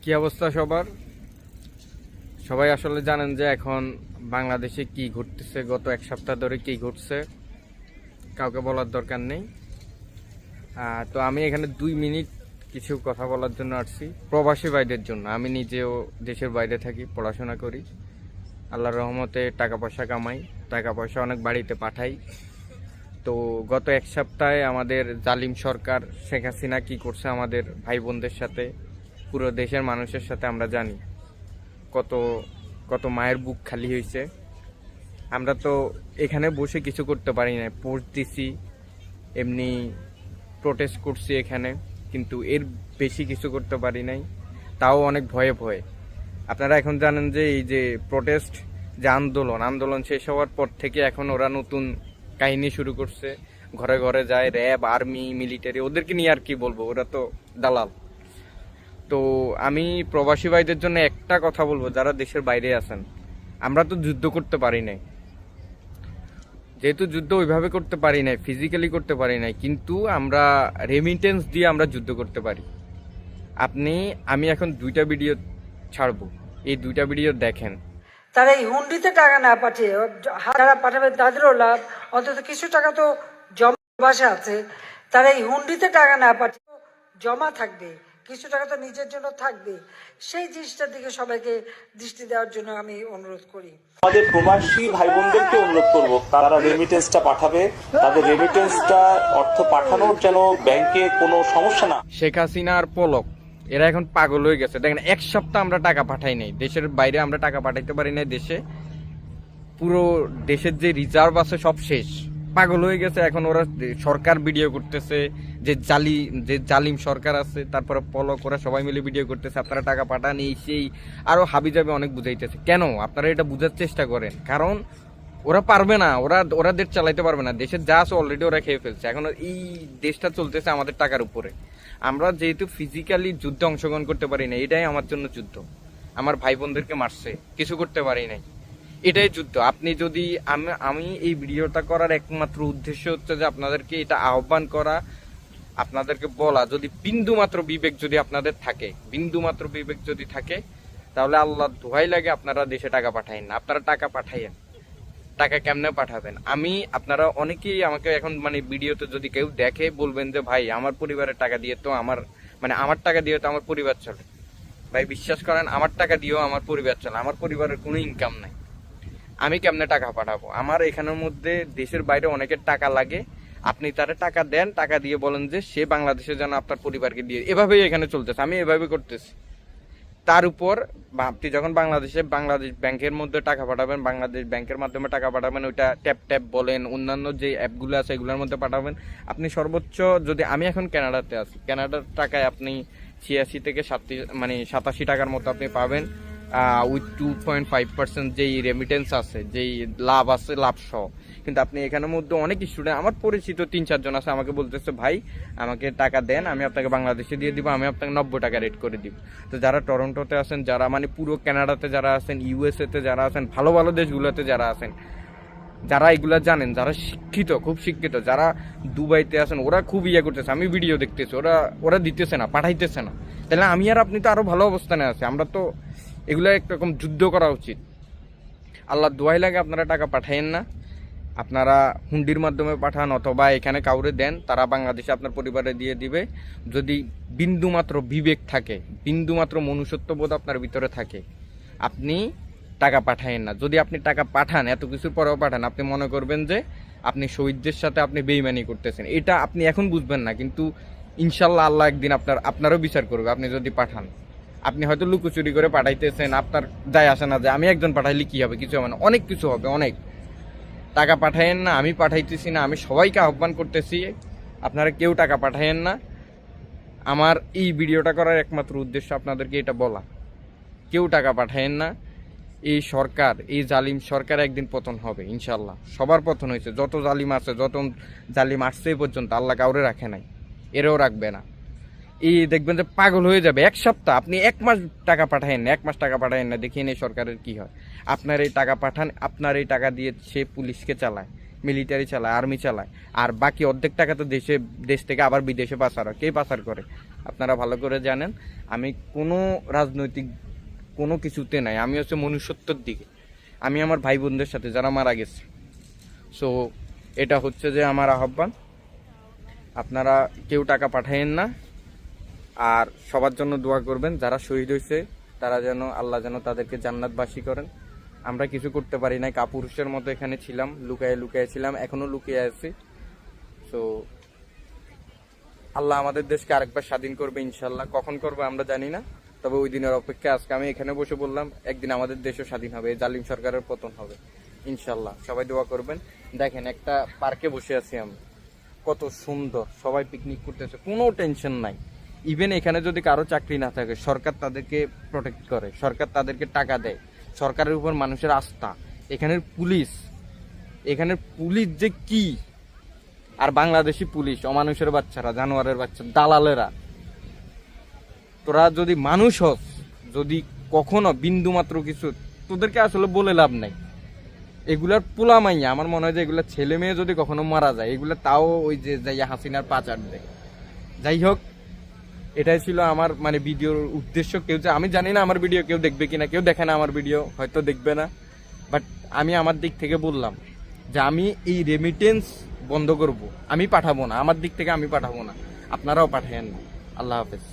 কি অবস্থা সবার? সবাই আসলে জানেন যে এখন বাংলাদেশে কি ঘটতেছে, গত এক সপ্তাহ ধরে কি ঘটছে কাউকে বলার দরকার নেই। তো আমি এখানে 2 মিনিট কিছু কথা বলার জন্য আসছি প্রবাসী ভাইদের জন্য। আমি নিজেও দেশের বাইরে থাকি, পড়াশোনা করি, আল্লাহর রহমতে টাকা পয়সা কামাই, টাকা পয়সা অনেক বাড়িতে পাঠাই। তো গত এক সপ্তাহে আমাদের জালিম সরকার শেখ হাসিনা কি করছে আমাদের ভাই বোনদের সাথে, পুরো দেশের মানুষের সাথে আমরা জানি। কত কত মায়ের বুক খালি হয়েছে। আমরা তো এখানে বসে কিছু করতে পারি না, পোস্ট দিছি, এমনি প্রোটেস্ট করছি এখানে, কিন্তু এর বেশি কিছু করতে পারি নাই, তাও অনেক ভয়ে ভয়ে। আপনারা এখন জানেন যে এই যে প্রোটেস্ট, যে আন্দোলন শেষ হওয়ার পর থেকে এখন ওরা নতুন কাহিনী শুরু করছে। ঘরে ঘরে যায় র্যাব, আর্মি, মিলিটারি, ওদেরকে নিয়ে আর কি বলবো, ওরা তো দালাল। তো আমি প্রবাসী ভাইদের জন্য একটা কথা বলবো, যারা দেশের বাইরে আছেন, আমরা তো যুদ্ধ করতে পারি নাই, যেহেতু যুদ্ধ ওইভাবে করতে পারি নাই, ফিজিক্যালি করতে পারি নাই, কিন্তু আমরা রেমিটেন্স দিয়ে আমরা যুদ্ধ করতে পারি। আমি এখন 2টা ভিডিও ছাড়বো, এই 2টা ভিডিও দেখেন। তারা এই হুন্ডিতে টাকা না পাঠিয়ে যারা পাঠাবে তাদেরও লাভ, অন্তত কিছু টাকা তো জমা বাসা আছে। তারা এই হুন্ডিতে টাকা না পাঠিয়ে জমা থাকবে, কিছু টাকা তো নিজের জন্য থাকবে। সেই জিনিসটার দিকে সবাইকে দৃষ্টি দেওয়ার জন্য আমি অনুরোধ করি। আমাদের প্রবাসী ভাই বোনদেরকে অনুরোধ করব, তারা রেমিটেন্সটা পাঠাবে, তাদের রেমিটেন্সটা অর্থ পাঠানোর যেন ব্যাংকে কোনো সমস্যা না। শেখ হাসিনা আর পলক এরা এখন পাগল হয়ে গেছে। দেখেন, এক সপ্তাহ আমরা টাকা পাঠাই নাই, দেশের বাইরে আমরা টাকা পাঠাইতে পারি নাই, দেশে পুরো দেশের যে রিজার্ভ আছে সব শেষ। পাগল হয়ে গেছে এখন ওরা, সরকার ভিডিও করতেছে, যে জালিম সরকার আছে, তারপরে পলক, ওরা সবাই মিলে ভিডিও করতেছে, আপনারা টাকা পাঠান, এই সেই আরো হাবিজাবি অনেক বুঝাইতেছে। কেন? আপনারা এটা বুঝার চেষ্টা করেন, কারণ ওরা পারবে না, ওরা দেশ চালাইতে পারবে না, দেশের যা আছে অলরেডি ওরা খেয়ে ফেলছে। এখন এই দেশটা চলতেছে আমাদের টাকার উপরে। আমরা যেহেতু ফিজিক্যালি যুদ্ধে অংশগ্রহণ করতে পারি না, এটাই আমার জন্য যুদ্ধ। আমার ভাই বোনদেরকে মারছে, কিছু করতে পারি নাই, এটাই যুদ্ধ। আপনি যদি আমি এই ভিডিওটা করার একমাত্র উদ্দেশ্য হচ্ছে যে আপনাদেরকে এটা আহ্বান করা, আপনাদেরকে বলা, যদি বিন্দু মাত্র বিবেক যদি আপনাদের থাকে, বিন্দু মাত্র বিবেক যদি থাকে, তাহলে আল্লাহ দোহাই লাগে আপনারা দেশে টাকা পাঠাইন না। আপনারা টাকা পাঠাইয়েন, টাকা কেমনে পাঠাবেন? আপনারা অনেকেই আমাকে এখন ভিডিওতে যদি কেউ দেখে বলবেন যে ভাই আমার পরিবারের টাকা দিয়ে তো আমার টাকা দিয়ে তো আমার পরিবার চলে। ভাই বিশ্বাস করেন, আমার টাকা দিয়েও আমার পরিবার চলে, আমার পরিবারের কোনো ইনকাম নাই। আমি কেমনে টাকা পাঠাবো? আমার এখানের মধ্যে দেশের বাইরে অনেকের টাকা লাগে, আপনি তারা টাকা দেন, টাকা দিয়ে বলেন যে সে বাংলাদেশে যেন আপনার পরিবারকে দিয়ে, এভাবেই এখানে চলতেছে, আমি এভাবে করতেছি। তার উপর আপনি যখন বাংলাদেশ ব্যাংকের মধ্যে টাকা পাঠাবেন, বাংলাদেশ ব্যাংকের মাধ্যমে টাকা পাঠাবেন, ওইটা ট্যাপ বলেন, অন্যান্য যে অ্যাপগুলো আছে এগুলোর মধ্যে পাঠাবেন। আপনি সর্বোচ্চ, যদি আমি এখন কানাডাতে আছি, কানাডার টাকায় আপনি 86 থেকে 87 টাকার মতো আপনি পাবেন, উইথ 2.5% যেই রেমিটেন্স আছে, যেই লাভ আছে, লাভ সহ। কিন্তু আপনি এখানের মধ্যে অনেক স্টুডেন্ট, আমার পরিচিত 3-4 জন আছে, আমাকে বলতেছে ভাই আমাকে টাকা দেন, আমি আপনাকে বাংলাদেশে দিয়ে দিব, আমি আপনাকে 90 টাকা রেট করে দিব। তো যারা টরন্টোতে আছেন, যারা পুরো কানাডাতে যারা আছেন, ইউএসএ তে যারা আছেন, ভালো ভালো দেশগুলোতে যারা আছেন, যারা এগুলা জানেন, যারা শিক্ষিত, খুব শিক্ষিত, যারা দুবাইতে আছেন, ওরা খুব করতেছে, আমি ভিডিও দেখতেছি, ওরা দিতেছে না, পাঠাইতেছে না। তাহলে আমি আর আপনি তো আরো ভালো অবস্থানে আছে। আমরা তো এগুলা একরকম যুদ্ধ করা উচিত। আল্লাহ দোয়াই লাগে আপনারা টাকা পাঠাইয়েন না, আপনারা হুন্ডির মাধ্যমে পাঠান অথবা এখানে কাউরে দেন, তারা বাংলাদেশে আপনার পরিবারে দিয়ে দিবে। যদি বিন্দুমাত্র বিবেক থাকে, বিন্দুমাত্র মনুষ্যত্ববোধ আপনার ভিতরে থাকে, আপনি টাকা পাঠাইয়েন না। যদি আপনি টাকা পাঠান, এত কিছুর পরেও পাঠান, আপনি মনে করবেন যে আপনি শহীদদের সাথে আপনি বেইমানি করতেছেন। এটা আপনি এখন বুঝবেন না, কিন্তু ইনশাল্লাহ আল্লাহ একদিন আপনারও বিচার করবে। আপনি যদি পাঠান, আপনি হয়তো লুকোচুরি করে পাঠাইতেছেন, আপনার যায় আসে না, যে আমি একজন পাঠাইলে কি হবে, কিছু হবে না, অনেক কিছু হবে, অনেক। টাকা পাঠাইয়েন না, আমি পাঠাইতেছি না, আমি সবাইকে আহ্বান করতেছি, আপনারা কেউ টাকা পাঠাইয়েন না। আমার এই ভিডিওটা করার একমাত্র উদ্দেশ্য আপনাদেরকে এটা বলা, কেউ টাকা পাঠাইয়েন না। এই সরকার, এই জালিম সরকার একদিন পতন হবে ইনশাল্লাহ। সবার পতন হয়েছে, যত জালিম আছে, যত জালিম আসছে এই পর্যন্ত, আল্লাহ কাউরে রাখে নাই, এরাও রাখবে না। এই দেখবেন যে পাগল হয়ে যাবে। এক সপ্তাহ, আপনি 1 মাস টাকা পাঠায়েন না, 1 মাস টাকা পাঠায়েন না, দেখিয়ে নেই সরকারের কি হয়। আপনার এই টাকা পাঠান, আপনার এই টাকা দিয়ে সে পুলিশকে চালায়, মিলিটারি চালায়, আর্মি চালায়, আর বাকি অর্ধেক টাকা তো দেশ থেকে আবার বিদেশে পাচার হয়। কে পাচার করে? আপনারা ভালো করে জানেন আমি কোনো রাজনৈতিক কোনো কিছুতে নাই, আমি হচ্ছে মনুষ্যত্বর দিকে। আমি আমার ভাই বোনদের সাথে যারা মারা গেছে, সো এটা হচ্ছে যে আমার আহ্বান, আপনারা কেউ টাকা পাঠায়েন না, আর সবার জন্য দোয়া করবেন যারা শহীদ হয়েছে তারা যেন আল্লাহ যেন তাদেরকে জান্নাতবাসী করেন। আমরা কিছু করতে পারি নাই, কাপুরুষের মতো এখানে ছিলাম, লুকায়ে লুকায়ে ছিলাম, এখনো লুকিয়ে আছি। সো আল্লাহ আমাদের দেশকে আরেকবার স্বাধীন করবে ইনশাল্লাহ, কখন করবে আমরা জানি না, তবে ওই দিনের অপেক্ষা। আজকে আমি এখানে বসে বললাম একদিন আমাদের দেশও স্বাধীন হবে, এই জালিম সরকারের পতন হবে ইনশাল্লাহ। সবাই দোয়া করবেন। দেখেন একটা পার্কে বসে আছি আমি, কত সুন্দর, সবাই পিকনিক করতেছে, কোনো টেনশন নাই। ইভেন এখানে যদি কারো চাকরি না থাকে সরকার তাদেরকে প্রোটেক্ট করে, সরকার তাদেরকে টাকা দেয়, সরকারের উপর মানুষের আস্থা। এখানের পুলিশ যে কি, আর বাংলাদেশি পুলিশ অমানুষের বাচ্চারা, জানোয়ারের বাচ্চা, দালালেরা। তোরা যদি মানুষ হস, যদি কখনো বিন্দু মাত্র কিছু, তোদেরকে আসলে বলে লাভ নাই। এগুলার পোলা মাইয়া, আমার মনে হয় যে এগুলা ছেলে মেয়ে যদি কখনো মারা যায়, এগুলা তাও ওই যে যাইয়া হাসিনার পা চাটবে। যাই হোক, এটাই ছিল আমার মানে ভিডিওর উদ্দেশ্য। কেউ যে, আমি জানি না আমার ভিডিও কেউ দেখবে কিনা, কেউ দেখে না আমার ভিডিও, হয়তো দেখবে না, বাট আমি আমার দিক থেকে বললাম যে আমি এই রেমিটেন্স বন্ধ করব, আমি পাঠাবো না, আমার দিক থেকে আমি পাঠাবো না, আপনারাও পাঠায়েন না। আল্লাহ হাফেজ।